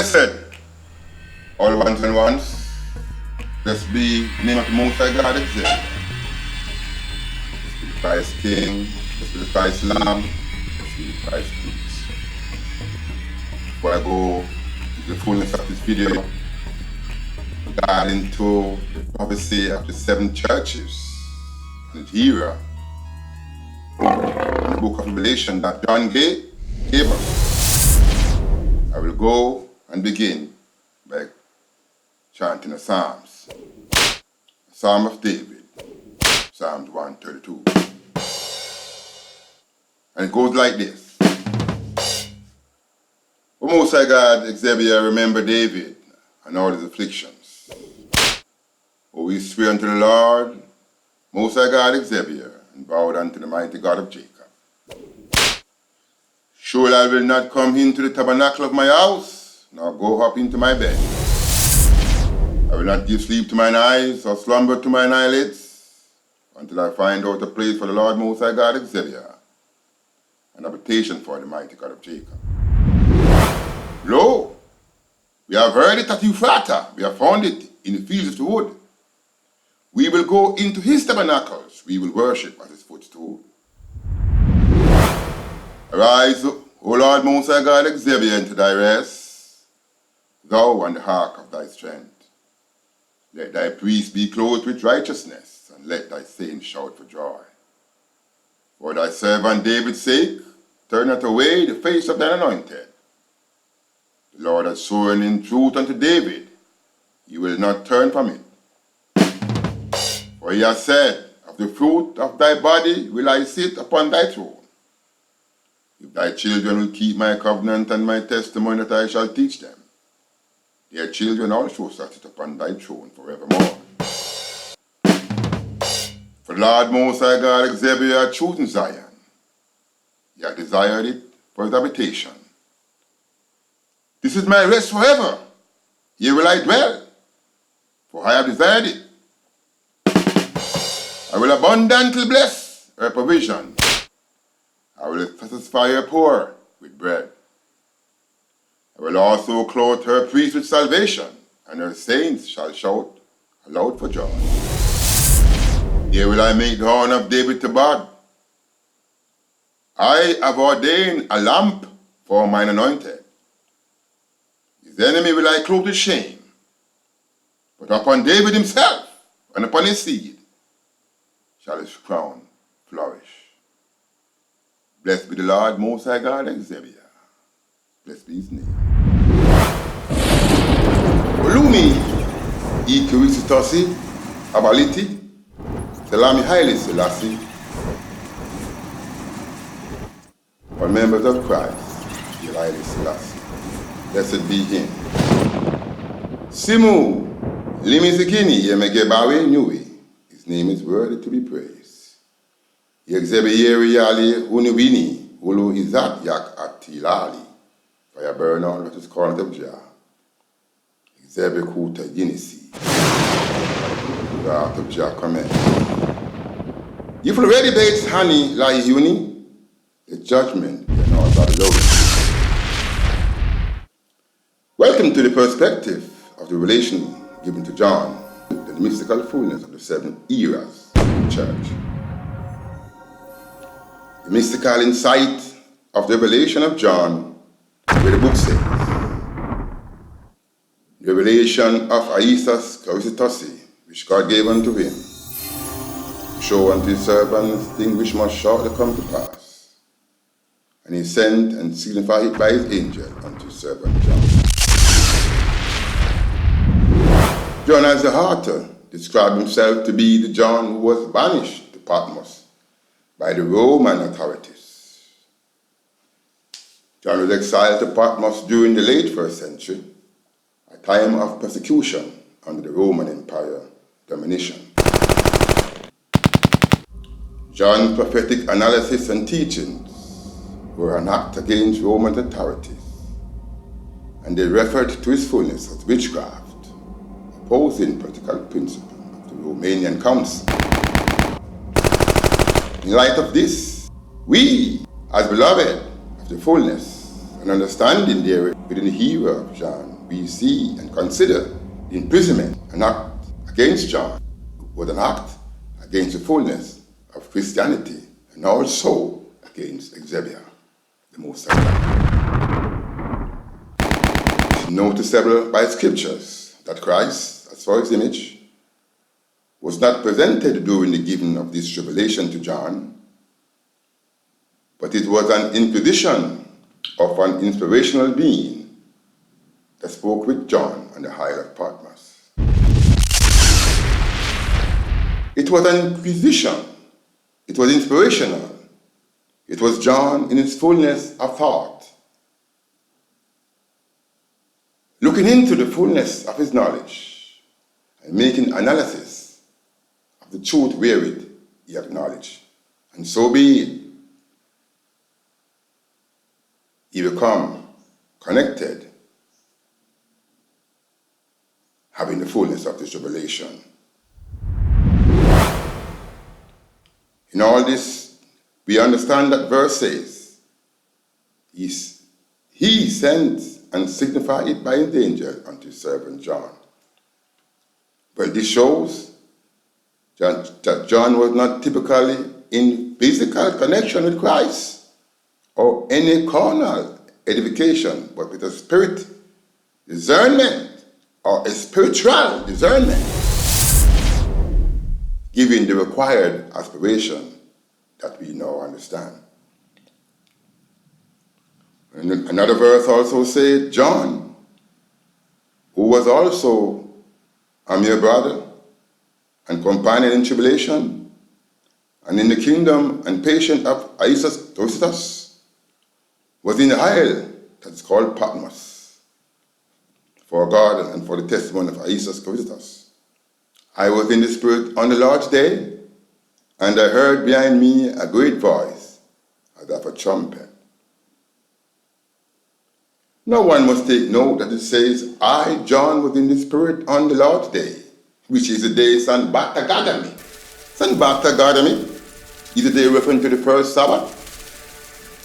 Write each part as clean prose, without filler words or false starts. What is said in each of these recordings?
Blessed, all ones and ones. Blessed be the name of the Most High God Exalted. Blessed be the Christ King, blessed be the Christ Lamb, blessed be the Christ Priest. Before I go to the fullness of this video, regarding to the prophecy of the 7 churches in the era in the book of Revelation that John gave us. I will go and begin by chanting the Psalms. The Psalm of David, Psalms 132. And it goes like this. O Most High God, Xavier, remember David and all his afflictions. O we swear unto the Lord, Most High God, Xavier, and bowed unto the mighty God of Jacob. Surely I will not come into the tabernacle of my house, nor go up into my bed. I will not give sleep to mine eyes, or slumber to mine eyelids, until I find out a place for the Lord Most High God, Xavier, an habitation for the mighty God of Jacob. Lo, we have heard it at Euphratah, we have found it in the fields of the wood. We will go into his tabernacles, we will worship at his footstool. Arise, O Lord Most High God, Xavier, into thy rest, thou and the ark of thy strength. Let thy priests be clothed with righteousness, and let thy saints shout for joy. For thy servant David's sake, turn not away the face of thine anointed. The Lord has sworn in truth unto David, he will not turn from it. For he has said, of the fruit of thy body will I sit upon thy throne. If thy children will keep my covenant and my testimony that I shall teach them, their children also shall sit upon thy throne forevermore. For the Lord Most High God, Xavier, hath chosen Zion. He hath desired it for his habitation. This is my rest forever. Here will I dwell, for I have desired it. I will abundantly bless her provision. I will satisfy her poor with bread. I will also clothe her priests with salvation, and her saints shall shout aloud for joy. Here will I make the horn of David to bud. I have ordained a lamp for mine anointed. His enemy will I clothe with shame, but upon David himself and upon his seed shall his crown flourish. Blessed be the Lord Most High God, Xavier. Blessed be his name. Olumi, Ikirisitosi, Abaliti, Selami Haile Selassie, all members of Christ, Haile Selassie. Blessed be him. Simu, Limizikini, Yemegebawe Nyui. His name is worthy to be praised. Yexebieri Yali Uniwini, Ulu Izat Yak Atilali, Fire burn on what is called of Jah. Exebikuta Yinisi, the art of Jah command. If already bates honey lie uni, the judgment cannot be low. Welcome to the perspective of the revelation given to John, the mystical fullness of the 7 eras of the church. The mystical insight of the revelation of John, where the book says, the revelation of Aisas Karisitosi, which God gave unto him, to show unto his servants things which must shortly come to pass. And he sent and signified it by his angel unto his servant John. John as the author described himself to be the John who was banished to Patmos by the Roman authorities. John was exiled to Patmos during the late 1st century, a time of persecution under the Roman Empire domination. John's prophetic analysis and teachings were an act against Roman authorities, and they referred to his fullness as witchcraft, opposing political principle of the Romanian Council. In light of this, we, as beloved of the fullness and understanding there within the era of John, we see and consider the imprisonment, an act against John, was an act against the fullness of Christianity and also against Xavier, the Most High God. It is noticeable by scriptures that Christ, as for his image, was not presented during the giving of this revelation to John, but it was an inquisition of an inspirational being that spoke with John on the Isle of Patmos. It was an inquisition. It was inspirational. It was John in his fullness of thought, looking into the fullness of his knowledge and making analysis of the truth wherewith he acknowledged. And so be it. He become connected, having the fullness of this revelation. In all this, we understand that verse says, he sent and signified it by his angel unto his servant John. Well, this shows that John was not typically in physical connection with Christ or any carnal edification, but with a spirit discernment or a spiritual discernment, giving the required aspiration that we now understand. And another verse also said, John, who was also a mere brother and companion in tribulation, and in the kingdom and patient of Aegisthus, was in the isle that is called Patmos, for God and for the testimony of Aegisthus. I was in the Spirit on the Lord's day, and I heard behind me a great voice, as of a trumpet. No one must take note that it says, I, John, was in the Spirit on the Lord's day, which is the day Sanbatagami. Sanbatagami is the day referring to the first Sabbath.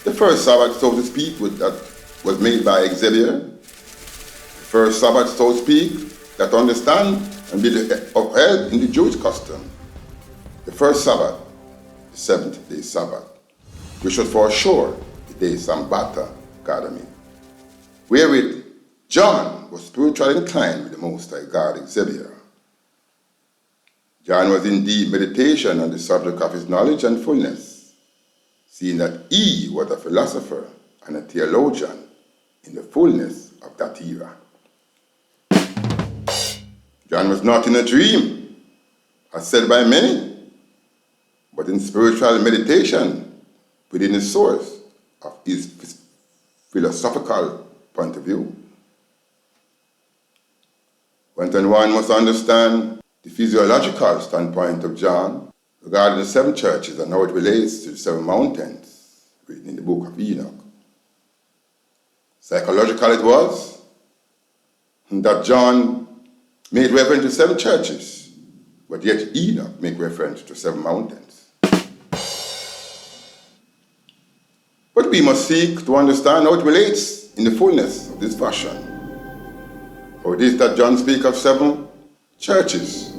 The first Sabbath, so to speak, that was made by Xavier. The first Sabbath, so to speak, that understand and be upheld in the Jewish custom. The first Sabbath, the seventh-day Sabbath, which was for sure the day Sambata Gadami, wherewith John was spiritually inclined with the Most High God, Xavier. John was in deep meditation on the subject of his knowledge and fullness, seeing that he was a philosopher and a theologian in the fullness of that era. John was not in a dream, as said by many, but in spiritual meditation within the source of his philosophical point of view. When one must understand the physiological standpoint of John regarding the seven churches and how it relates to the seven mountains written in the book of Enoch. Psychological it was that John made reference to seven churches, but yet Enoch made reference to seven mountains. But we must seek to understand how it relates in the fullness of this fashion. How it is that John speaks of seven churches,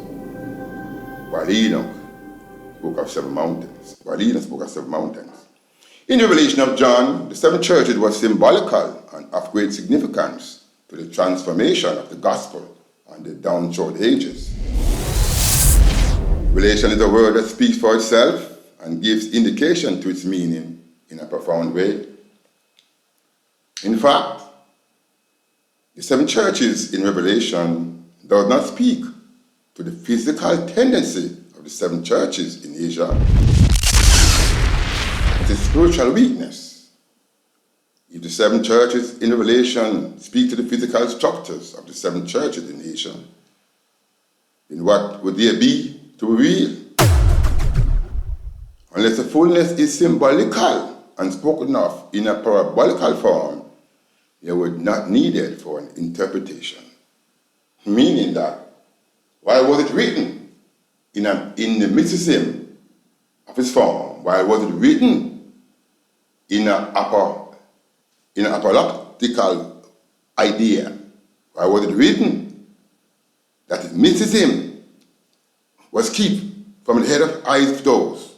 while Enoch spoke of seven mountains. In the revelation of John, the seven churches were symbolical and of great significance to the transformation of the gospel and the down through the ages. Revelation is a word that speaks for itself and gives indication to its meaning in a profound way. In fact, the seven churches in Revelation does not speak to the physical tendency of the seven churches in Asia, but its spiritual weakness. If the seven churches in Revelation speak to the physical structures of the seven churches in Asia, then what would there be to reveal? Unless the fullness is symbolical and spoken of in a parabolical form, they were not needed for an interpretation. Meaning that, why was it written in the mysticism of its form? Why was it written in an apologetical idea? Why was it written that it misses him was kept from the head of eyes to toes?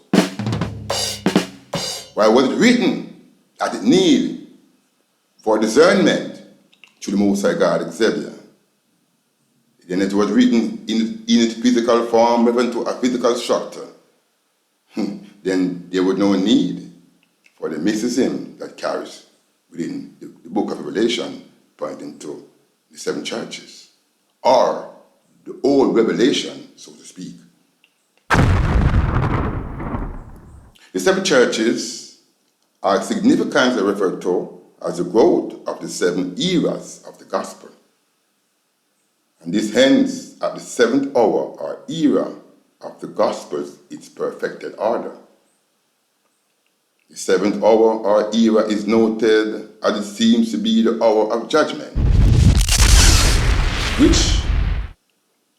Why was it written that it need for discernment to the Most High God Xavier? Then it was written in its physical form, even to a physical structure. Then there was no need for the mysticism that carries within the book of Revelation, pointing to the seven churches, or the old revelation, so to speak. The seven churches are significantly referred to as the growth of the seven eras of the gospel. And this hence at the seventh hour or era of the gospel's its perfected order. The seventh hour or era is noted as it seems to be the hour of judgment, which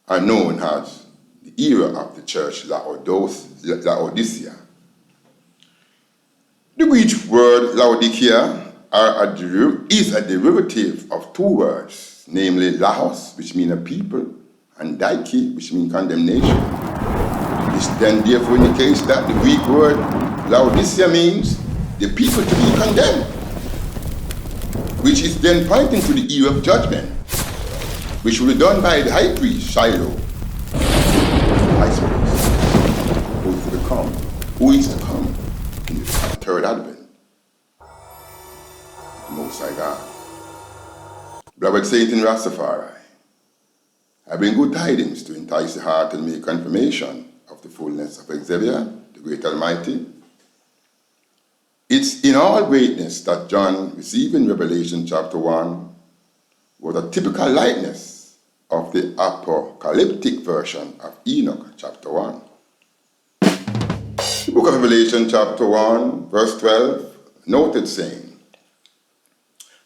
are known as the era of the church Laodicea. The Greek word Laodicea is a derivative of two words, namely Laos, which means a people, and Dike, which means condemnation. This then therefore indicates that the Greek word Laodicea means the people to be condemned, which is then pointing to the era of judgment, which will be done by the high priest, Shiloh, the high priest, who is to come in the third advent, the Most High God. Beloved saint in Rastafari, I bring good tidings to entice the heart and make confirmation of the fullness of Xavier, the great Almighty. It's in all greatness that John received in Revelation chapter 1 was a typical likeness of the apocalyptic version of Enoch chapter 1. The book of Revelation chapter 1 verse 12 noted saying,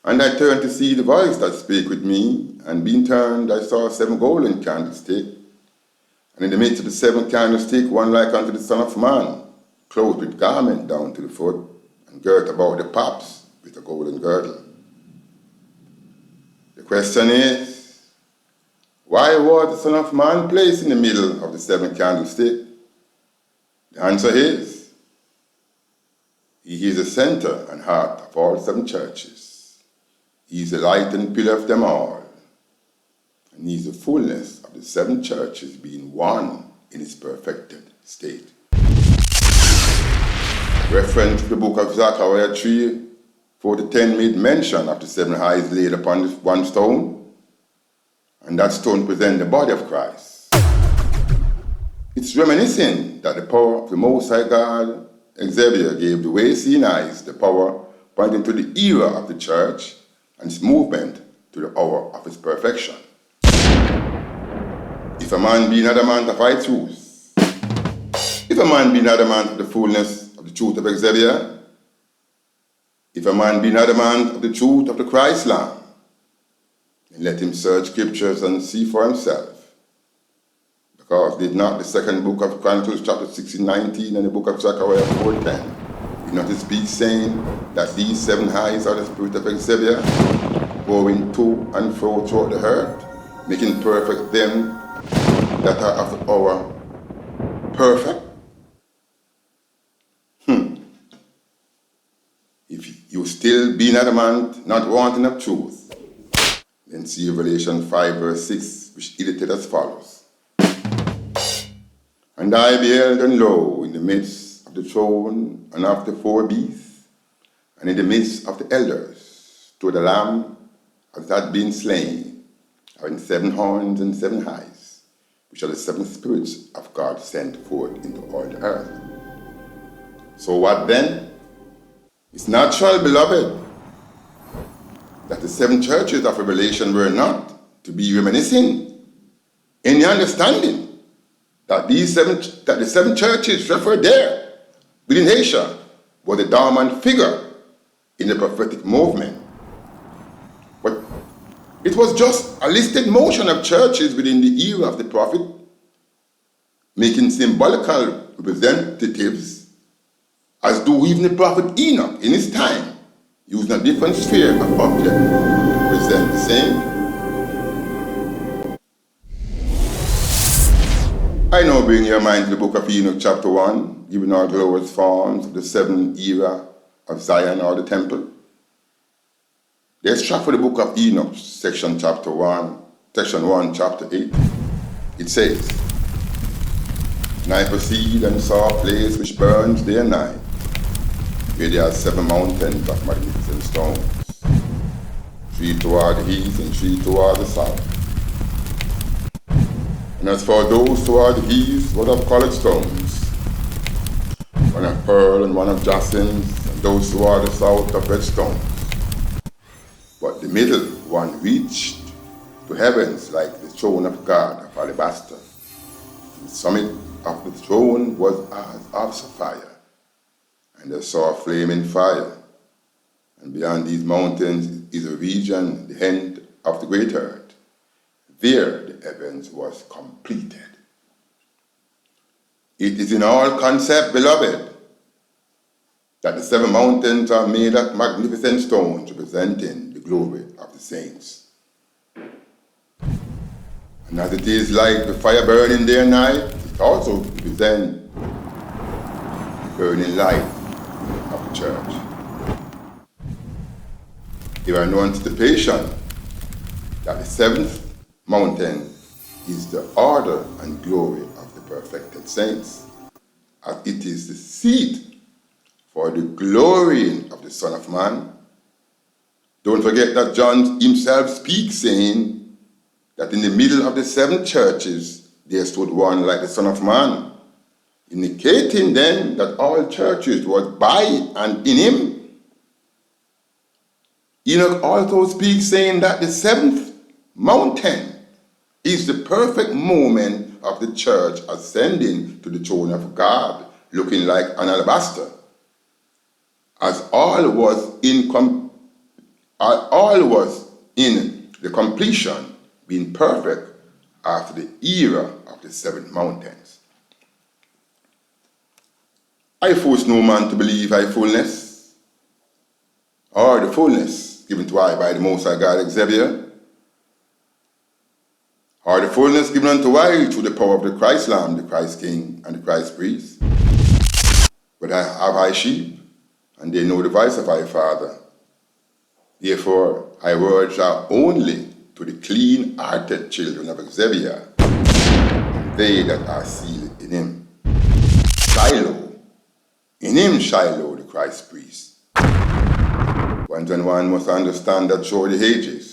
"And I turned to see the voice that spake with me, and being turned I saw 7 golden candlesticks, and in the midst of the 7 candlesticks one like unto the Son of Man, clothed with garment down to the foot, and girt about the paps with a golden girdle." The question is, why was the Son of Man placed in the middle of the 7 candlesticks? The answer is, he is the center and heart of all 7 churches. He is the light and pillar of them all. And he is the fullness of the 7 churches being one in its perfected state. Reference to the book of Zechariah 3:4-10 made mention of the 7 eyes laid upon one stone, and that stone presents the body of Christ. It's reminiscing that the power of the Most High God, Xavier, gave the way-seeing eyes the power pointing to the era of the church and its movement to the hour of its perfection. If a man be not adamant of high truth, if a man be not adamant of the fullness of the truth of Xavier, if a man be not adamant of the truth of the Christ Lamb, then let him search scriptures and see for himself. Because did not the second book of Chronicles chapter 16:19 and the book of Zechariah 4:10 did not it speak saying that these 7 eyes are the spirit of Xavier, going to and fro throughout the earth, making perfect them that are of the hour perfect? If you still be adamant, not wanting of truth, then see Revelation 5 verse 6, which edited as follows. "And I beheld, and lo, in the midst of the throne and of the 4 beasts, and in the midst of the elders, stood a lamb as had been slain, having 7 horns and 7 eyes, which are the 7 spirits of God sent forth into all the earth." So what then? It's natural, beloved, that the 7 churches of Revelation were not to be reminiscing in the understanding that the 7 churches referred there within Asia was a dominant figure in the prophetic movement. But it was just a listed motion of churches within the era of the prophet, making symbolical representatives, as do even the prophet Enoch in his time, using a different sphere of object to present the same I now bring your mind to the book of Enoch chapter 1, giving our glorious forms of the seventh era of Zion or the temple. The extract for the book of Enoch, section 1, chapter 8. It says, "And I perceived and saw a place which burns day and night, where there are 7 mountains of magnificent stones, 3 toward the east and 3 toward the south. And as for those toward the east, were of colored stones, one of pearl and one of jacinth, and those toward the south of red stones. But the middle one reached to heavens like the throne of God of alabaster. The summit of the throne was as of sapphire, and I saw a flaming fire. And beyond these mountains is a region, the end of the great earth. There the heavens was completed." It is in all concept, beloved, that the 7 mountains are made of magnificent stones representing the glory of the saints. And as it is like the fire burning day and night, it also represents the burning light of the church. There are no anticipation that the 7th mountain is the order and glory of the perfected saints, as it is the seat for the glorying of the Son of Man. Don't forget that John himself speaks, saying that in the middle of the 7 churches there stood one like the Son of Man, indicating then that all churches was by and in him. Enoch also speaks, saying that the 7th mountain is the perfect moment of the church ascending to the throne of God, looking like an alabaster, as all was in the completion, being perfect after the era of the 7 mountains. I force no man to believe I fullness, or the fullness given to I by the Most High God Xavier, or the fullness given unto I through the power of the Christ Lamb, the Christ King, and the Christ Priest. But I have I sheep, and they know the voice of my Father. Therefore, I words are only to the clean-hearted children of Xavier, and they that are sealed in him. Shiloh, in him Shiloh, the Christ Priest. One must understand that through the ages,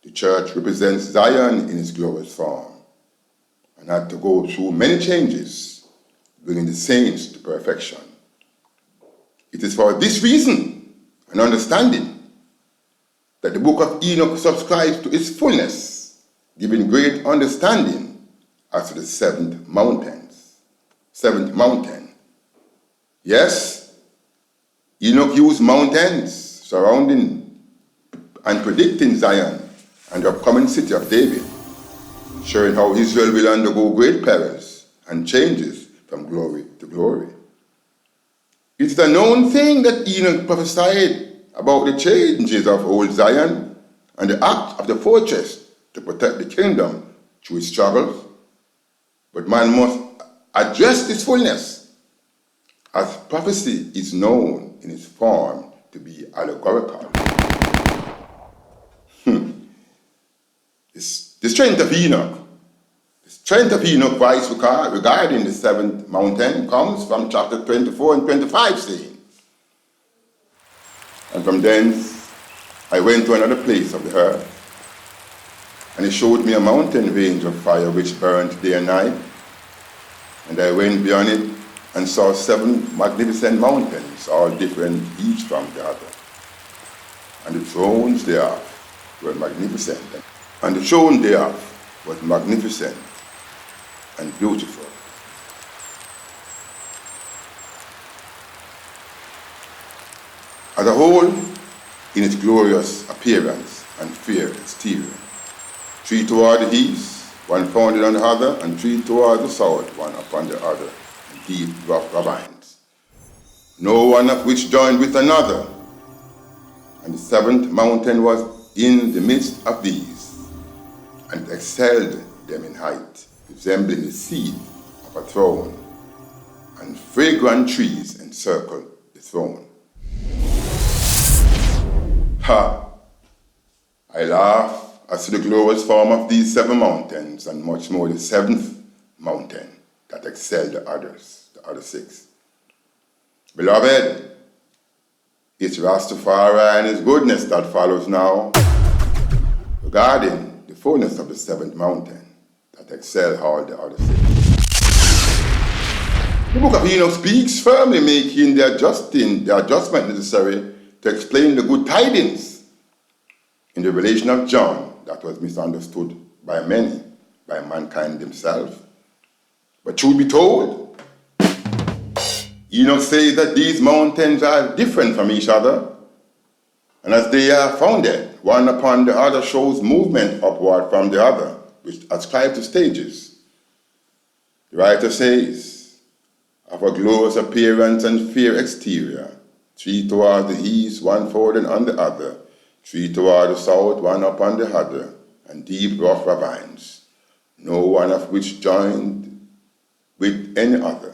the church represents Zion in its glorious form, and had to go through many changes, bringing the saints to perfection. It is for this reason and understanding that the book of Enoch subscribes to its fullness, giving great understanding as to the 7th mountain. Yes, Enoch used mountains surrounding and predicting Zion and the upcoming city of David, showing how Israel will undergo great perils and changes from glory to glory. It is a known thing that Enoch prophesied about the changes of old Zion and the act of the fortress to protect the kingdom through its struggles. But man must address this fullness, as prophecy is known in its form to be allegorical. The strength of Enoch. The strength of Enoch voice regarding the 7th mountain comes from chapter 24 and 25, saying, "And from thence I went to another place of the earth, and he showed me a mountain range of fire which burnt day and night. And I went beyond it and saw 7 magnificent mountains, all different each from the other. And the thrones thereof were magnificent, and the throne thereof was magnificent and beautiful." As a whole, in its glorious appearance and fair exterior, 3 toward the east, one founded on the other, and 3 toward the south, one upon the other, in deep rough ravines, no one of which joined with another. And the 7th mountain was in the midst of these, and excelled them in height, resembling the seat of a throne, and fragrant trees encircled the throne. Ha! I laugh as to the glorious form of these 7 mountains, and much more the 7th mountain that excelled the others, the other 6. Beloved, it's Rastafari and his goodness that follows now, regarding the fullness of the 7th mountain that excel all the other 6. The book of Enoch speaks firmly, making the adjustment necessary to explain the good tidings in the revelation of John that was misunderstood by many, by mankind himself. But truth be told, Enoch says that these mountains are different from each other, and as they are founded, one upon the other shows movement upward from the other, which ascribe to stages. The writer says, of a glorious appearance and fair exterior, 3 toward the east, 1 folded on the other, 3 toward the south, 1 upon the other, and deep rough ravines, no one of which joined with any other.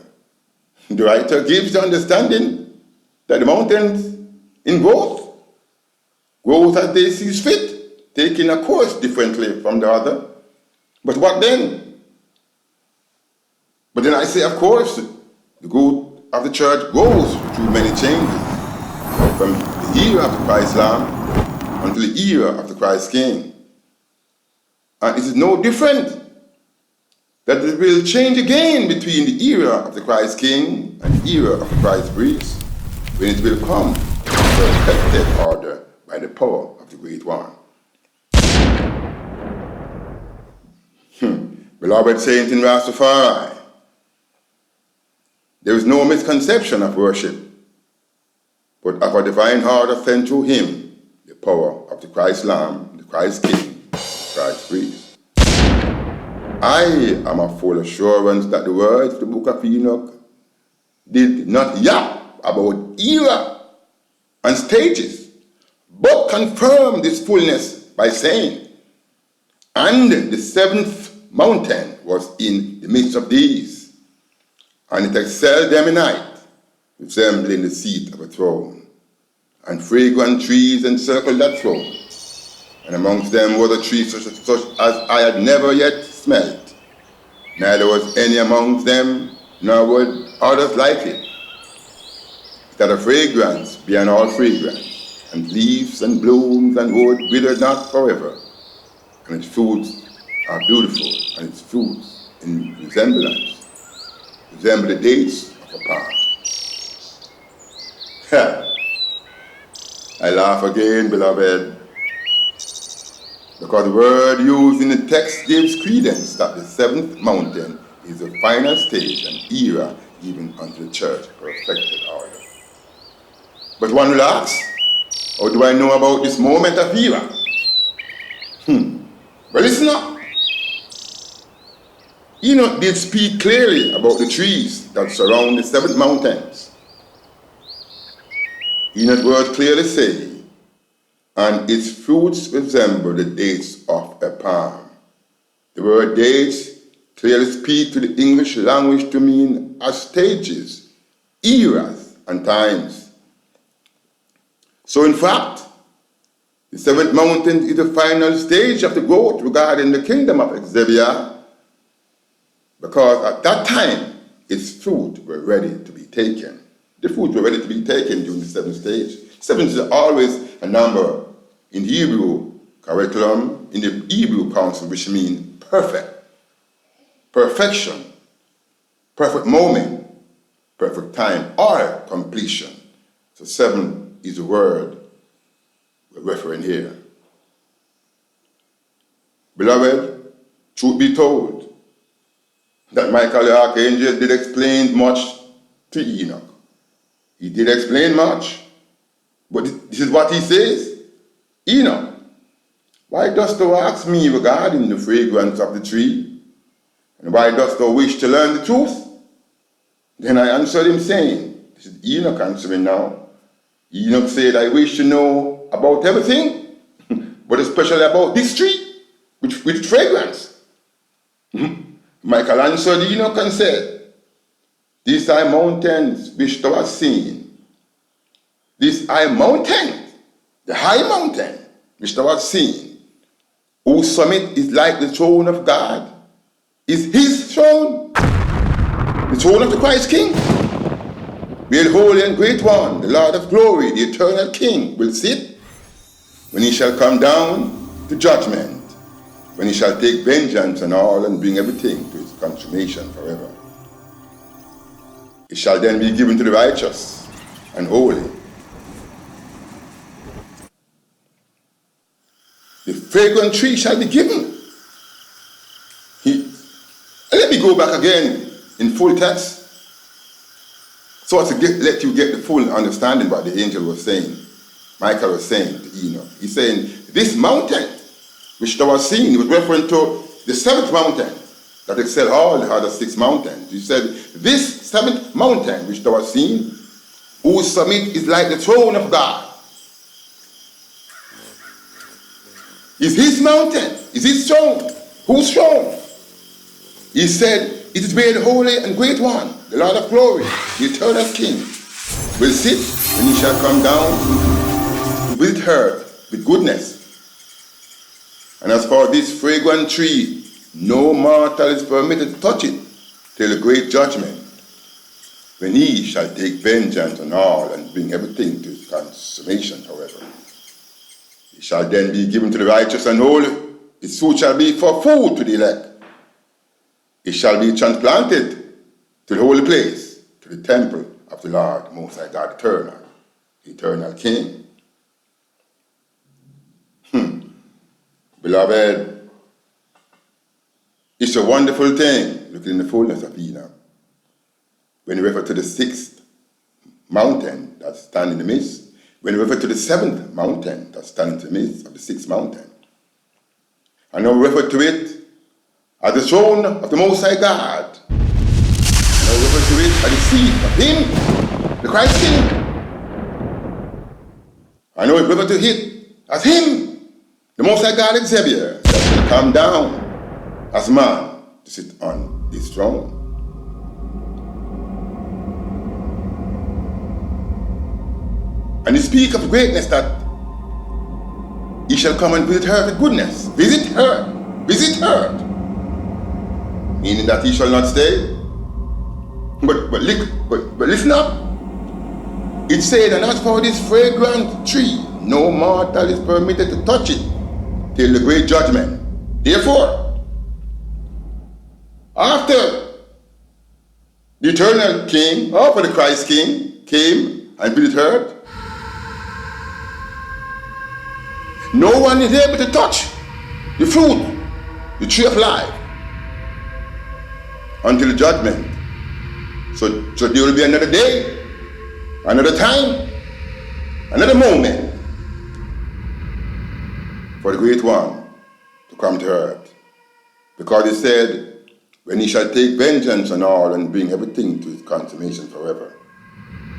The writer gives the understanding that the mountains in growth as they see fit, taking a course differently from the other. But what then? But then I say, of course, the growth of the church goes through many changes, from the era of the Christ Lamb until the era of the Christ King. And it is no different that it will change again between the era of the Christ King and the era of the Christ priest, when it will come to a perfected order by the power of the Great One. Beloved saints in Rastafari, there is no misconception of worship, but of a divine order sent through him, the power of the Christ Lamb, the Christ King, the Christ priest. I am of full assurance that the words of the book of Enoch did not yap about era and stages, but confirm this fullness by saying, and the 7th mountain was in the midst of these, and it excelled them in height, resembling the seat of a throne, and fragrant trees encircled that throne, and amongst them were the trees such as I had never yet smelt, neither was any amongst them, nor were others like it. That a fragrance beyond all fragrance, and leaves and blooms and wood wither not forever, and its fruits are beautiful, and its fruits in resemble the dates of a palm. I laugh again, beloved, because the word used in the text gives credence that the 7th mountain is the final stage and era even unto the church perfected order. But one will ask, how do I know about this moment of era? Well, listen up. Enoch did speak clearly about the trees that surround the 7 mountains. Enoch's words clearly say, and its fruits resemble the dates of a palm. The word dates clearly speaks to the English language to mean as stages, eras, and times. So in fact, the 7th mountain is the final stage of the growth regarding the kingdom of Xavier, because at that time, its fruit were ready to be taken. The fruit were ready to be taken during the 7th stage. 7 is always a number in Hebrew curriculum, in the Hebrew council, which means perfect, perfection, perfect moment, perfect time, or completion. So 7 is the word we're referring here. Beloved, truth be told, that Michael the Archangel did explain much to Enoch. He did explain much, but this is what he says. Enoch, why dost thou ask me regarding the fragrance of the tree? And why dost thou wish to learn the truth? Then I answered him saying, this is Enoch answering now. Enoch said, I wish to know about everything, but especially about this tree, with fragrance. Michelangelo can say, these are mountains which thou hast seen. This high mountain, the high mountain which thou hast seen, whose summit is like the throne of God, is his throne, the throne of the Christ King. Where the holy and great one, the Lord of glory, the eternal King, will sit when he shall come down to judgment, when he shall take vengeance on all and bring everything to his consummation forever. It shall then be given to the righteous and holy. The fragrant tree shall be given. Let me go back again in full text, so as to let you get the full understanding what the angel was saying. Michael was saying to Enoch. He's saying, this mountain, which thou hast seen, was referring to the seventh mountain that excelled all the other 6 mountains. He said, this seventh mountain, which thou hast seen, whose summit is like the throne of God, is his mountain, is his throne. Whose throne? He said, it is where the holy and great one, the Lord of glory, the eternal King, will sit when he shall come down to visit her with goodness. And as for this fragrant tree, no mortal is permitted to touch it till the great judgment, when he shall take vengeance on all and bring everything to its consummation, however. It shall then be given to the righteous and holy. Its fruit shall be for food to the elect. It shall be transplanted to the holy place, to the temple of the Lord, Most High God, eternal King. Beloved, it's a wonderful thing looking in the fullness of Enoch. When you refer to the 6th mountain that stands in the midst, when you refer to the 7th mountain that stands in the midst of the 6th mountain, and now refer to it as the throne of the Most High God, and now refer to it as the seat of him, the Christ King. I know it refer to it as him, the Most High God Xavier, that will come down as man to sit on this throne. And he speak of greatness, that he shall come and visit her with goodness. Visit her. Meaning that he shall not stay. But listen up. It said, and as for this fragrant tree, no mortal is permitted to touch it till the great judgment. Therefore, after the eternal King, after the Christ King came and visited her, no one is able to touch the fruit, the tree of life, until the judgment. So there will be another day, another time, another moment for the great one to come to earth. Because he said, when he shall take vengeance on all and bring everything to its consummation forever,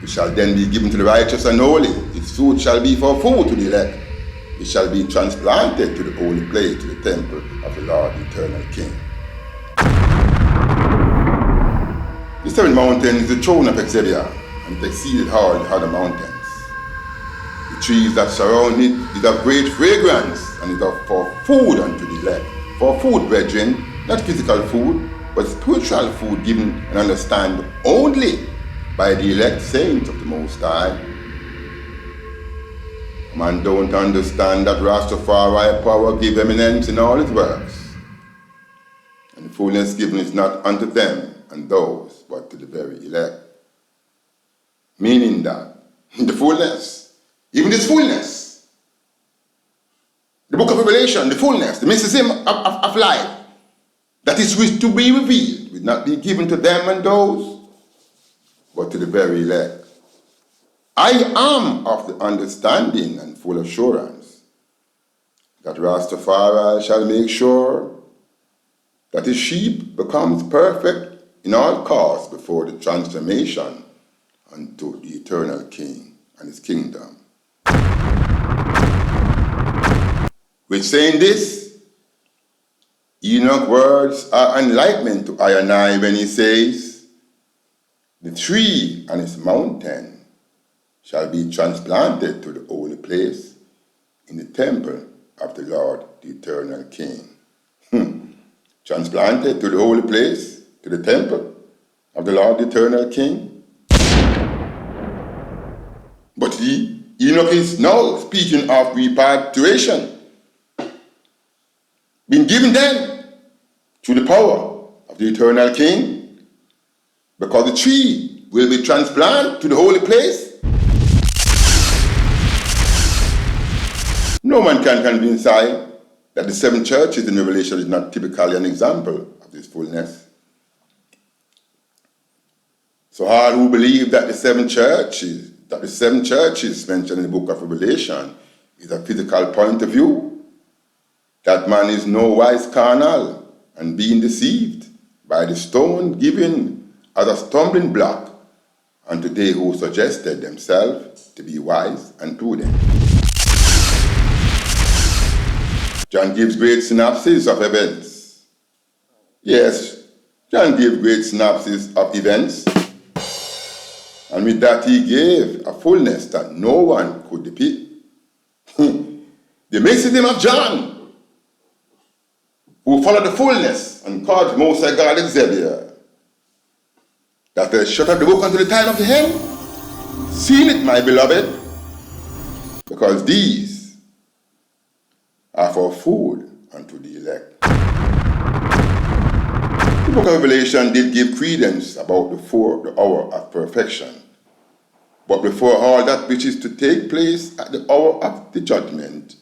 it shall then be given to the righteous and holy. Its fruit shall be for food to the elect. It shall be transplanted to the holy place, to the temple of the Lord, the eternal King. The 7th mountain is the throne of Xavier, and it exceeded all the other mountains. The trees that surround it is of great fragrance, and is for food unto the elect. For food, brethren, not physical food, but spiritual food given and understand only by the elect saints of the Most High. Man don't understand that Rastafari power give eminence in all his works, and the fullness given is not unto them and those, but to the very elect. Meaning that the fullness, even this fullness, the book of Revelation, the fullness, the mysticism of life, that is to be revealed, will not be given to them and those, but to the very elect. I am of the understanding and full assurance that Rastafari shall make sure that his sheep becomes perfect in all cause before the transformation unto the eternal King and his kingdom. With saying this, he Enoch's words are enlightenment to I and I when he says, the tree and its mountain shall be transplanted to the holy place in the temple of the Lord, the eternal King. Transplanted to the holy place, to the temple of the Lord, the eternal King. But Enoch is now speaking of repatriation, being given then through the power of the eternal King, because the tree will be transplanted to the holy place. No man can convince I that the seven churches in Revelation is not typically an example of this fullness. So all who believe that the seven churches mentioned in the book of Revelation is a physical point of view, that man is no wise carnal and being deceived by the stone given as a stumbling block unto they who suggested themselves to be wise and prudent. John gives great synopsis of events. Yes, John gave great synopsis of events. And with that he gave a fullness that no one could depict. The martyrdom of John, who followed the fullness and called Most High God Xavier, that they shut up the book until the time of the end. Seal it, my beloved, because these are for food unto the elect. The book of Revelation did give credence about the hour of perfection. But before all that which is to take place at the hour of the judgment,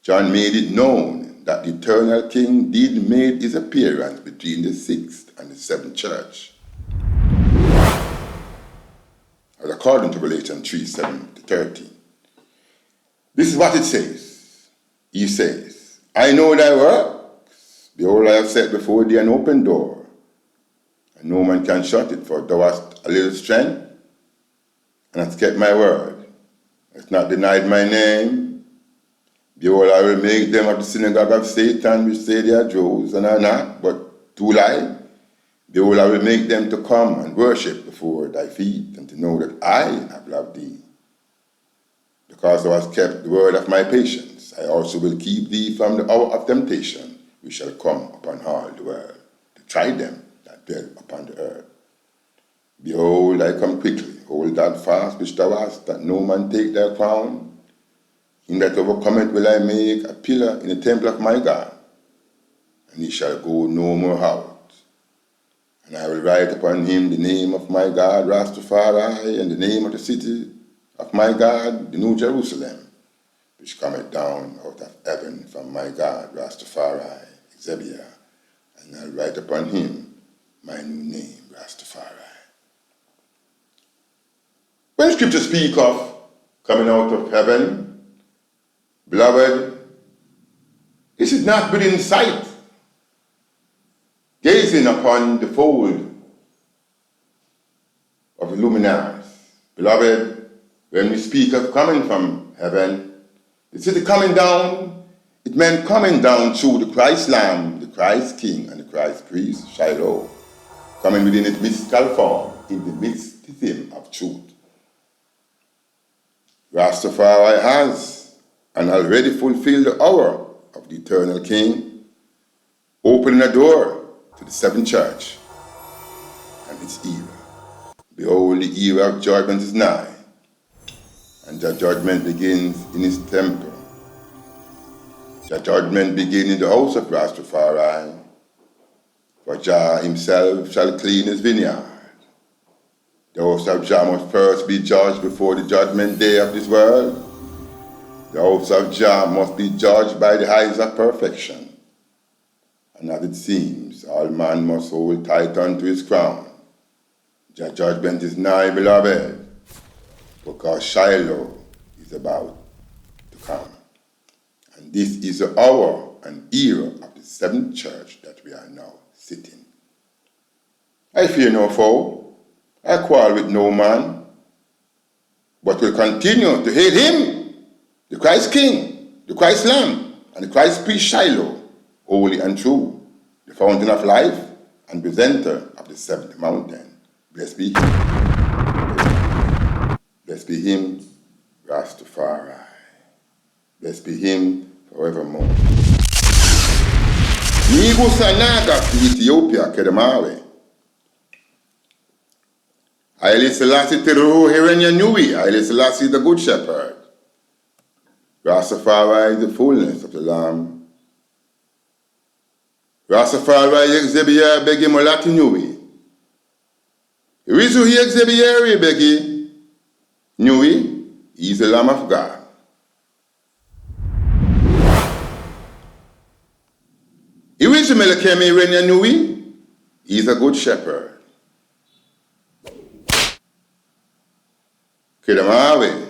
John made it known that the eternal King did make his appearance between the sixth and the seventh church. As according to Revelation 3:7-13. This is what it says. He says, I know thy works. Behold, I have set before thee an open door, and no man can shut it, for thou hast a little strength, and hast kept my word, hast not denied my name. Behold, I will make them of the synagogue of Satan, which say they are Jews, and are not, but do lie. Behold, I will make them to come and worship before thy feet, and to know that I have loved thee. Because thou hast kept the word of my patience, I also will keep thee from the hour of temptation, which shall come upon all the world, to try them that dwell upon the earth. Behold, I come quickly. Hold that fast which thou hast, that no man take thy crown. Him that overcometh will I make a pillar in the temple of my God, and he shall go no more out. And I will write upon him the name of my God, Rastafari, and the name of the city of my God, the New Jerusalem, which cometh down out of heaven from my God, Rastafari, Xavier, and I'll write upon him my new name, Rastafari. When Scripture speak of coming out of heaven, beloved, this is not within sight, gazing upon the fold of the luminaries. Beloved, when we speak of coming from heaven, the city coming down, it meant coming down through the Christ Lamb, the Christ King, and the Christ Priest, Shiloh, coming within its mystical form, in the mysticism of truth. Rastafari has and already fulfilled the hour of the eternal King, opening a door to the seventh church and its era. Behold, the era of judgment is nigh, and the judgment begins in his temple. The judgment begins in the house of Rastafari, for Jah himself shall clean his vineyard. The house of Jah must first be judged before the judgment day of this world. The house of Jah must be judged by the eyes of perfection. And as it seems, all man must hold tight unto his crown. Jah judgment is nigh, beloved, because Shiloh is about to come. And this is the hour and era of the seventh church that we are now sitting. I fear no foe, I quarrel with no man, but will continue to hate him, the Christ King, the Christ Lamb, and the Christ Priest Shiloh, holy and true. the fountain of life and presenter of the seventh mountain. Blessed be him. Blessed be him, Rastafari. Blessed be him forevermore. Nigu sanaga fi Ethiopia kedemawe. Haile Selassie Teru Hirenya Nui, Haile Selassie the Good Shepherd. Rastafari is the fullness of the Lamb. Rastafari Yexebiya Begi Molati Nui. Irizu Yexebiya Begi Nui, he is the Lamb of God. Irizu Melekemi Hirenya Nui, he is a good shepherd. Kedemawe,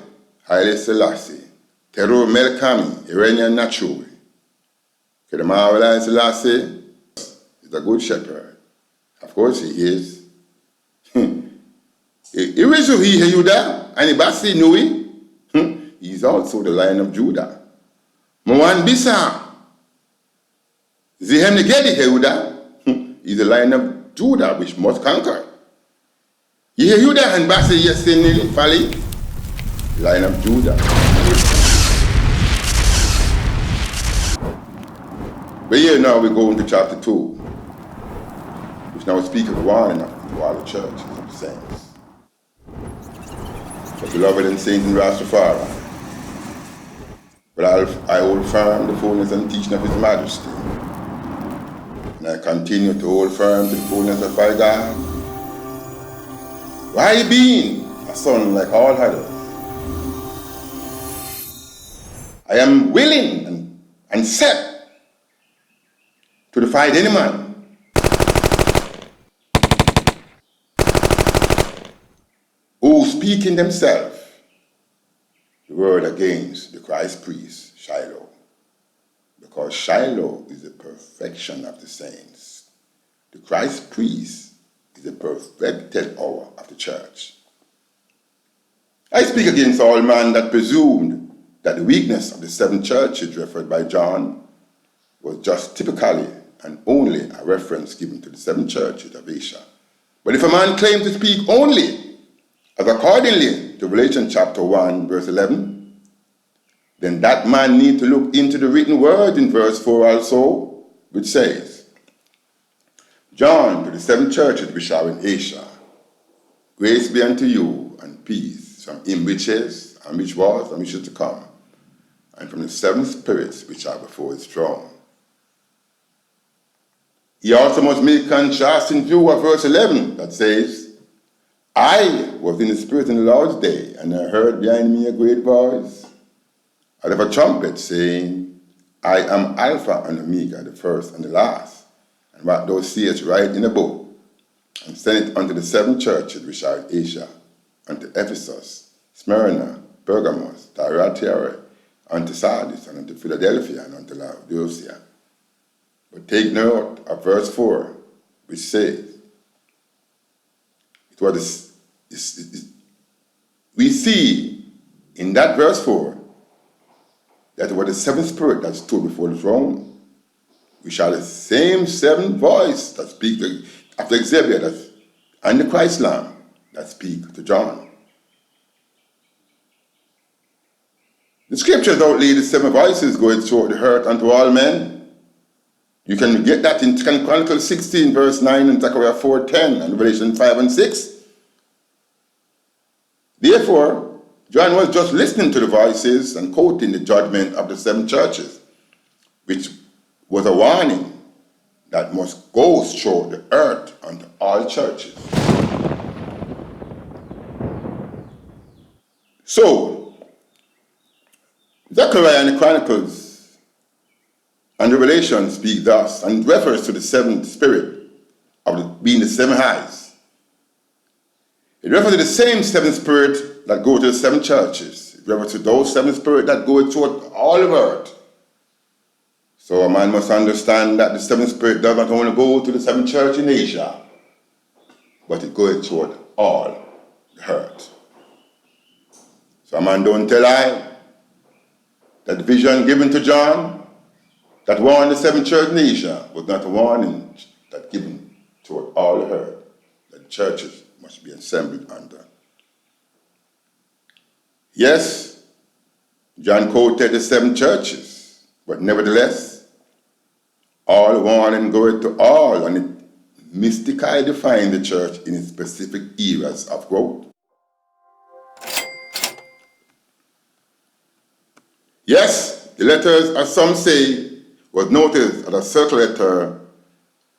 Haile Selassie, Teru Melkami, Irenia Nachui. Kedemawe Haile Selassie is a good shepherd. Of course he is. Irizu he Yehuda, and Ibasi Nui, he is also the Lion of Judah. Mwan Bisa, Zihem Negedi Yehuda, he is the Lion of Judah which must conquer. Yehuda and Basi Yesin Fali, Lion of Judah. But here now we go into chapter 2, which now speaks of warning to all the churches of the saints. But beloved and saints in Rastafari, but I hold firm the fullness and teaching of His Majesty, and I continue to hold firm the fullness of my God. Why being a son like all others, I am willing and set to defy any man who speak in themselves the word against the Christ priest, Shiloh. Because Shiloh is the perfection of the saints. The Christ priest is the perfected hour of the church. I speak against all man that presumed that the weakness of the seven churches referred by John was just typically and only a reference given to the seven churches of Asia. But if a man claims to speak only as accordingly to Revelation chapter 1 verse 11, then that man need to look into the written word in verse 4 also, which says, John to the seven churches which are in Asia, grace be unto you and peace from him which is, and which was, and which is to come, and from the seven spirits which are before his throne. He also must make contrast in view of verse 11 that says, I was in the Spirit in the Lord's day, and I heard behind me a great voice, out of a trumpet, saying, I am Alpha and Omega, the first and the last. And what thou seest, write in a book, and send it unto the seven churches which are in Asia, unto Ephesus, Smyrna, Pergamos, Thyatira, unto Sardis, and unto Philadelphia, and unto Laodicea. But take note of verse 4, which says, we see in that verse 4 that it was the seventh spirit that stood before the throne, which are the same seven voice that speak after Xavier and the Christ Lamb that speak to John. The scriptures outlay the seven voices going through the earth unto all men. You can get that in 2 Chronicles 16 verse 9 and Zechariah 4:10 and Revelation 5 and 6. Therefore, John was just listening to the voices and quoting the judgment of the seven churches, which was a warning that must go through the earth unto all churches. So, Zechariah and the Chronicles and Revelation speak thus and refers to the seventh spirit of being the seven eyes. It refers to the same seven spirit that go to the seven churches. It refers to those seven spirits that go throughout all of earth. So a man must understand that the seven spirit does not only go to the seven church in Asia, but it goes toward all the earth. So a man don't tell I that the vision given to John that warned the seven churches in Asia was not a warning that given toward all the earth that churches must be assembled under. Yes, John quoted the seven churches, but nevertheless, all warning goeth to all, and it mystically defines the church in its specific eras of growth. Yes, the letters, as some say, was noted as a circle letter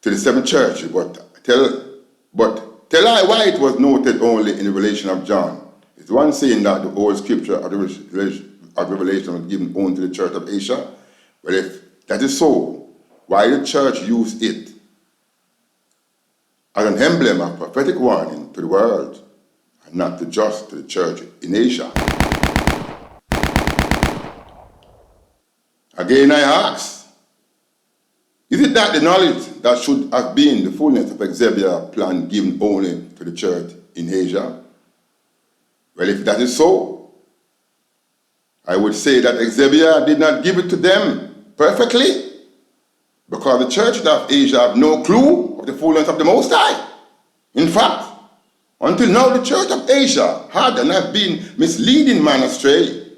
to the seven churches, but tell I why it was noted only in the revelation of John. It's one saying that the whole scripture of Revelation was given only to the church of Asia. Well, if that is so, why the church used it as an emblem of prophetic warning to the world and not just to the church in Asia? Again, I ask, is it that the knowledge that should have been the fullness of Xavier plan given only to the church in Asia? Well, if that is so, I would say that Xavier did not give it to them perfectly, because the churches of Asia have no clue of the fullness of the Most High. In fact, until now the church of Asia had and have been misleading man astray.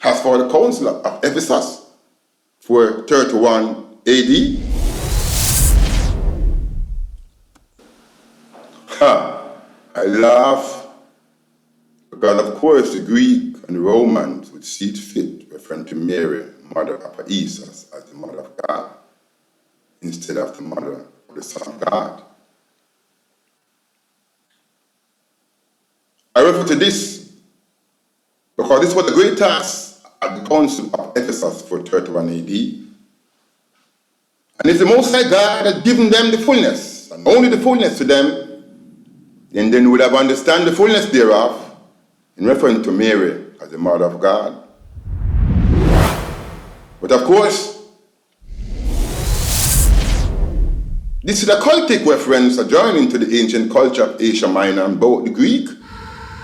As for the council of Ephesus, 431 AD, I laugh because, of course, the Greek and the Romans would see it fit referring to Mary, mother of Jesus, as the mother of God, instead of the mother of the Son of God. I refer to this because this was the great task at the Council of Ephesus for 31 AD. And if the Most High God had given them the fullness, and only the fullness to them, then they would have understood the fullness thereof in reference to Mary as the mother of God. But of course, this is a cultic reference adjoining to the ancient culture of Asia Minor, and both the Greek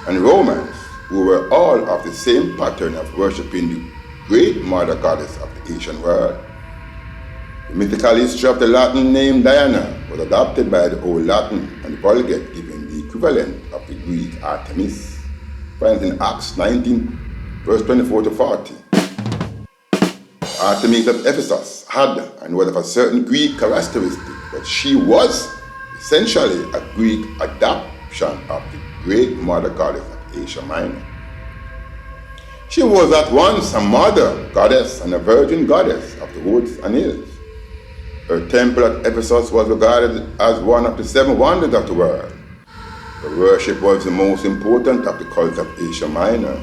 and Romans, who were all of the same pattern of worshipping the great mother goddess of the Asian world. The mythical history of the Latin name Diana was adopted by the Old Latin and the Vulgate, giving the equivalent of the Greek Artemis. Finds in Acts 19, verse 24 to 40. Artemis of Ephesus had and was of a certain Greek characteristic, but she was essentially a Greek adoption of the great mother goddess of Asia Minor. She was at once a mother goddess and a virgin goddess of the woods and hills. Her temple at Ephesus was regarded as one of the seven wonders of the world. Her worship was the most important of the cults of Asia Minor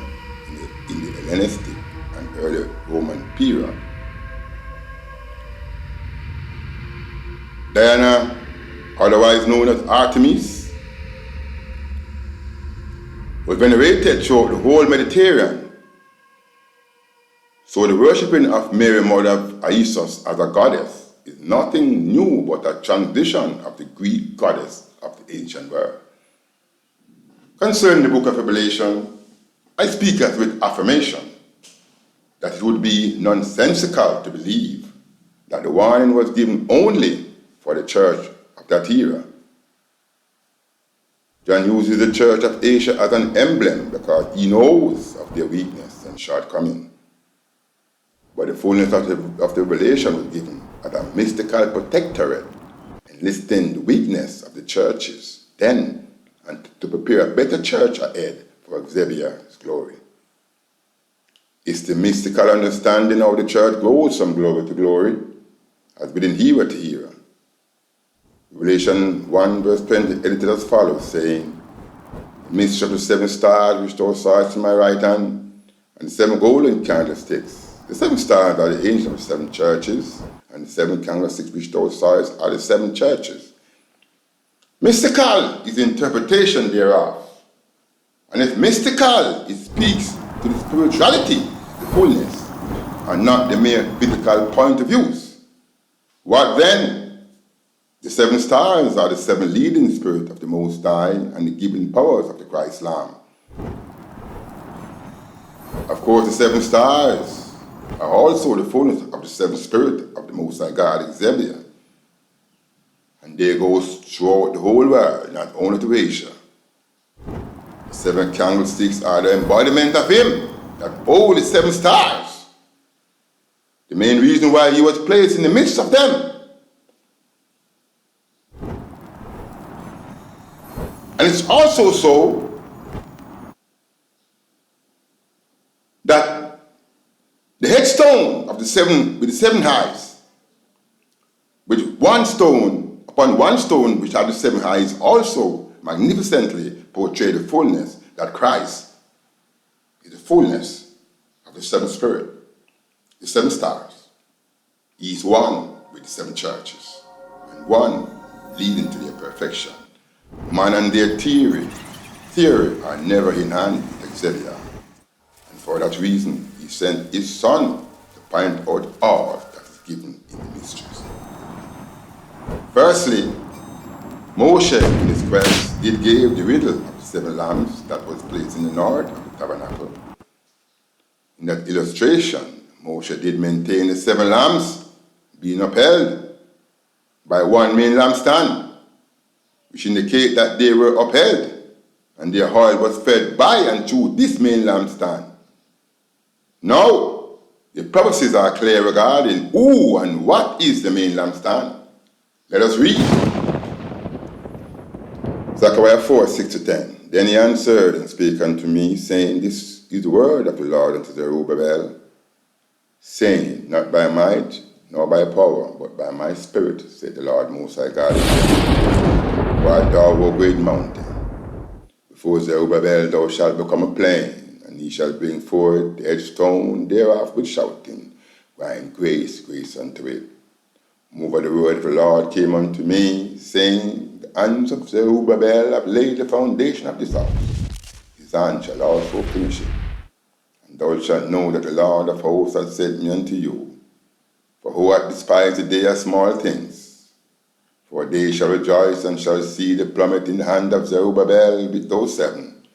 in the Hellenistic and early Roman period. Diana, otherwise known as Artemis, was venerated throughout the whole Mediterranean. So the worshipping of Mary, mother of Isis, as a goddess is nothing new but a transition of the Greek goddess of the ancient world. Concerning the book of Revelation, I speak as with affirmation that it would be nonsensical to believe that the warning was given only for the church of that era. John uses the church of Asia as an emblem because he knows of their weakness and shortcoming. But the fullness of the revelation was given as a mystical protectorate, enlisting the weakness of the churches then and to prepare a better church ahead for Xavier's glory. It's the mystical understanding how the church grows from glory to glory, as within era to era. Revelation 1 verse 20 edited as follows, saying, "The mystery of the seven stars which thou sawest in my right hand, and the seven golden candlesticks. The seven stars are the angels of the seven churches, and the seven candlesticks which thou sawest are the seven churches." Mystical is the interpretation thereof. And if mystical, it speaks to the spirituality, the fullness, and not the mere physical point of views. What then? The seven stars are the seven leading spirits of the Most High and the giving powers of the Christ Lamb. Of course, the seven stars are also the fullness of the seven Spirit of the Most High God, Exebia. And they go throughout the whole world, not only to Asia. The seven candlesticks are the embodiment of Him that hold the seven stars. The main reason why He was placed in the midst of them. And it's also so that the headstone of the seven, with the seven eyes, with one stone, upon one stone which had the seven eyes, also magnificently portray the fullness that Christ is the fullness of the seven Spirit, the seven stars. He is one with the seven churches, and one leading to their perfection. Man and their theory are never in hand with Exebia. And for that reason, He sent His Son to point out all that is given in the mysteries. Firstly, Moshe, in his quest, did give the riddle of the seven lamps that was placed in the north of the tabernacle. In that illustration, Moshe did maintain the seven lamps being upheld by one main lampstand, which indicate that they were upheld and their oil was fed by and through this main lampstand. Now, the prophecies are clear regarding who and what is the main lampstand. Let us read. Zechariah 4:6-10. Then he answered and spake unto me, saying, This is the word of the Lord unto Zerubbabel, saying, Not by might, nor by power, but by my spirit, said the Lord Most High God. Why thou, O great mountain? Before Zerubbabel thou shalt become a plain, and he shall bring forth the headstone thereof with shouting, crying, Grace, grace unto it. Moreover, the word of the Lord came unto me, saying, The hands of Zerubbabel have laid the foundation of this house. His hand shall also finish it. And thou shalt know that the Lord of hosts hath sent me unto you. For who hath despised the day of small things? For they shall rejoice and shall see the plummet in the hand of Zerubbabel with those seven,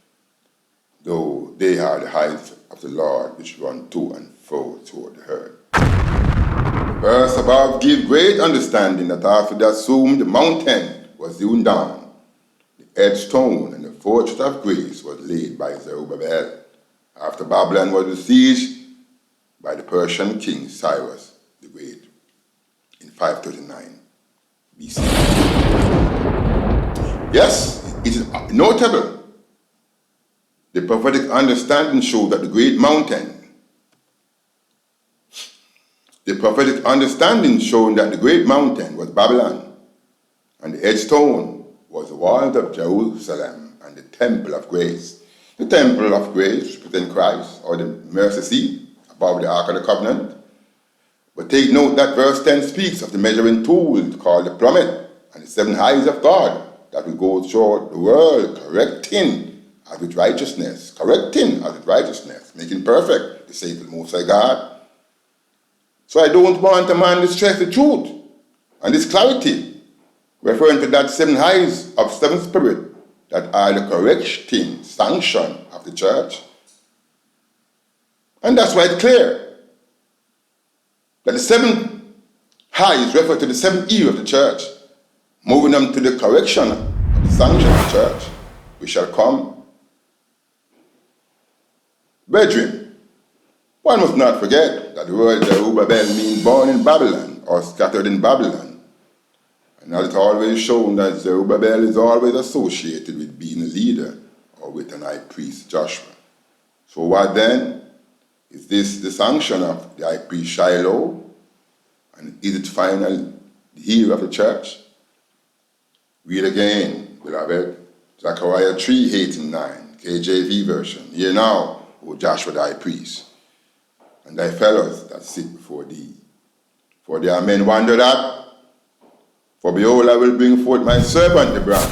though they are the height of the Lord which run to and fro toward the earth. The verse above give great understanding that after the assumed mountain was hewn down, the headstone and the fortress of grace was laid by Zerubbabel, after Babylon was besieged by the Persian king Cyrus the Great in 539 BC. Yes, it is notable. The prophetic understanding showed that the great mountain, was Babylon, and the headstone was the walls of Jerusalem and the temple of grace. The temple of grace represents Christ, or the mercy seat above the Ark of the Covenant. But take note that verse 10 speaks of the measuring tool called the plummet and the seven eyes of God that will go throughout the world, correcting as with righteousness, making perfect the saints of the Most High God. So I don't want a man to stress the truth and this clarity, referring to that seven eyes of seven spirit that are the correcting sanction of the church. And that's why it's clear that the seven eyes refer to the seven ears of the church, moving them to the correction of the sanction of the church, which shall come. Brethren, one must not forget that the word Zerubbabel means born in Babylon or scattered in Babylon. And as it's always shown that Zerubbabel is always associated with being a leader or with an high priest, Joshua. So what then? Is this the sanction of the high priest Shiloh? And is it finally the hero of the church? Read again, beloved, Zechariah 3:8-9, KJV version. Hear now, O Joshua the high priest, and thy fellows that sit before thee. For there are men wonder that. For behold, I will bring forth my servant the branch.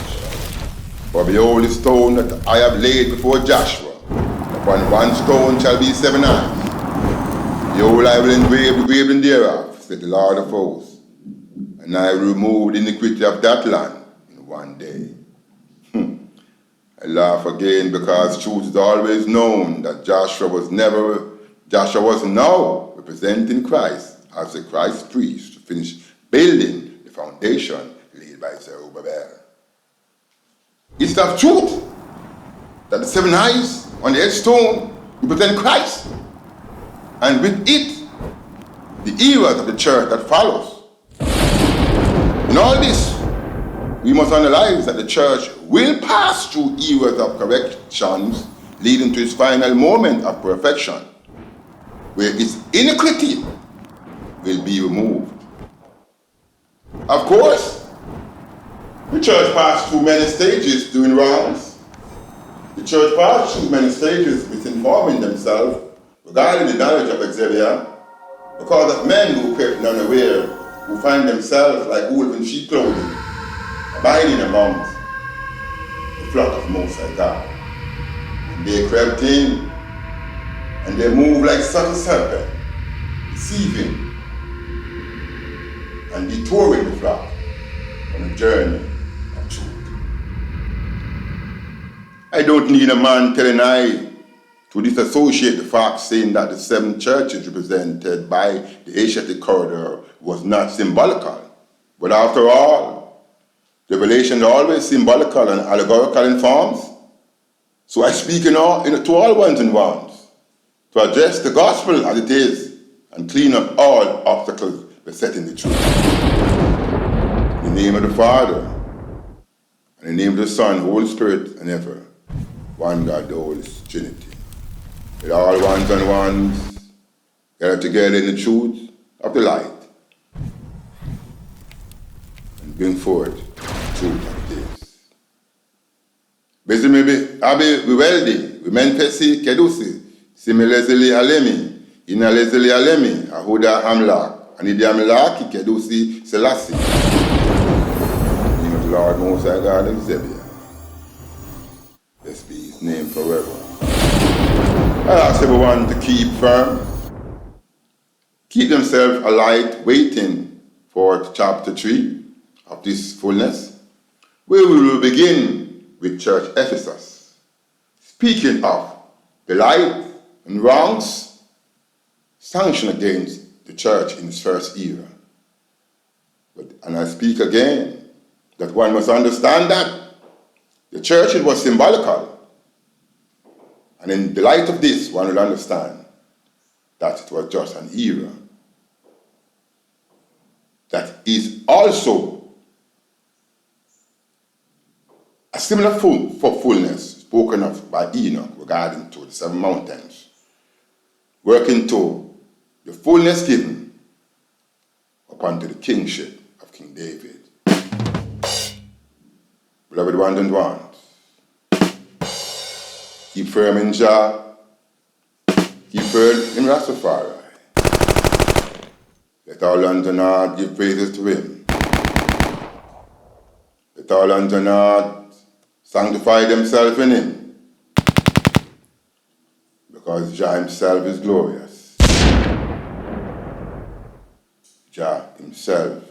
For behold, the stone that I have laid before Joshua. Upon one stone shall be seven eyes. Behold, I will engrave the graven thereof, said the Lord of hosts, and I will remove the iniquity of that land in one day. I laugh again because truth is always known that Joshua was now representing Christ as the Christ priest to finish building the foundation laid by Zerubbabel. It's the truth that the 7 eyes on the headstone represent Christ, and with it, the eras of the church that follows. In all this, we must analyze that the church will pass through eras of corrections leading to its final moment of perfection, where its iniquity will be removed. Of course, the church passed through many stages doing wrongs. The church passed through many stages misinforming themselves regarding the knowledge of Xavier, because of men who crept unaware, who find themselves like wolves in sheep clothing, abiding amongst the flock of Most High God. And they crept in, and they moved like subtle serpent, deceiving and detouring the flock on a journey of truth. I don't need a man telling I to disassociate the fact saying that the 7 churches represented by the Asiatic corridor was not symbolical. But after all, Revelation is always symbolical and allegorical in forms. So I speak to all ones and ones to address the gospel as it is and clean up all obstacles besetting the truth. In the name of the Father, and in the name of the Son, Holy Spirit, and ever, one God, the Holy Trinity. With all ones and ones gather together in the truth of the light and bring forth the truth of this. Bezimibi abi wiweldi, wimenpesi kedusi, similezili alemi, inalezili alemi, ahuda amlak, anidi amlaki kedusi selasi. In the name of the Lord Most High God of Zebia. Blessed be his name forever. I ask everyone to keep firm, keep themselves alight, waiting for chapter 3 of this fullness, where we will begin with Church Ephesus, speaking of the light and wrongs sanctioned against the church in its first era. And I speak again that one must understand that the church was symbolical. And in the light of this, one will understand that it was just an era that is also a similar fullness spoken of by Enoch regarding to the 7 mountains, working to the fullness given upon to the kingship of King David. Beloved ones and ones, keep firm in Jah, keep firm in Rastafari. Let all London North give praises to him. Let all London North sanctify themselves in him, because Jah himself is glorious. Jah himself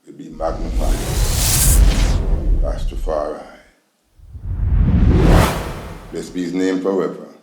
will be magnified. Rastafari. Blessed be his name forever.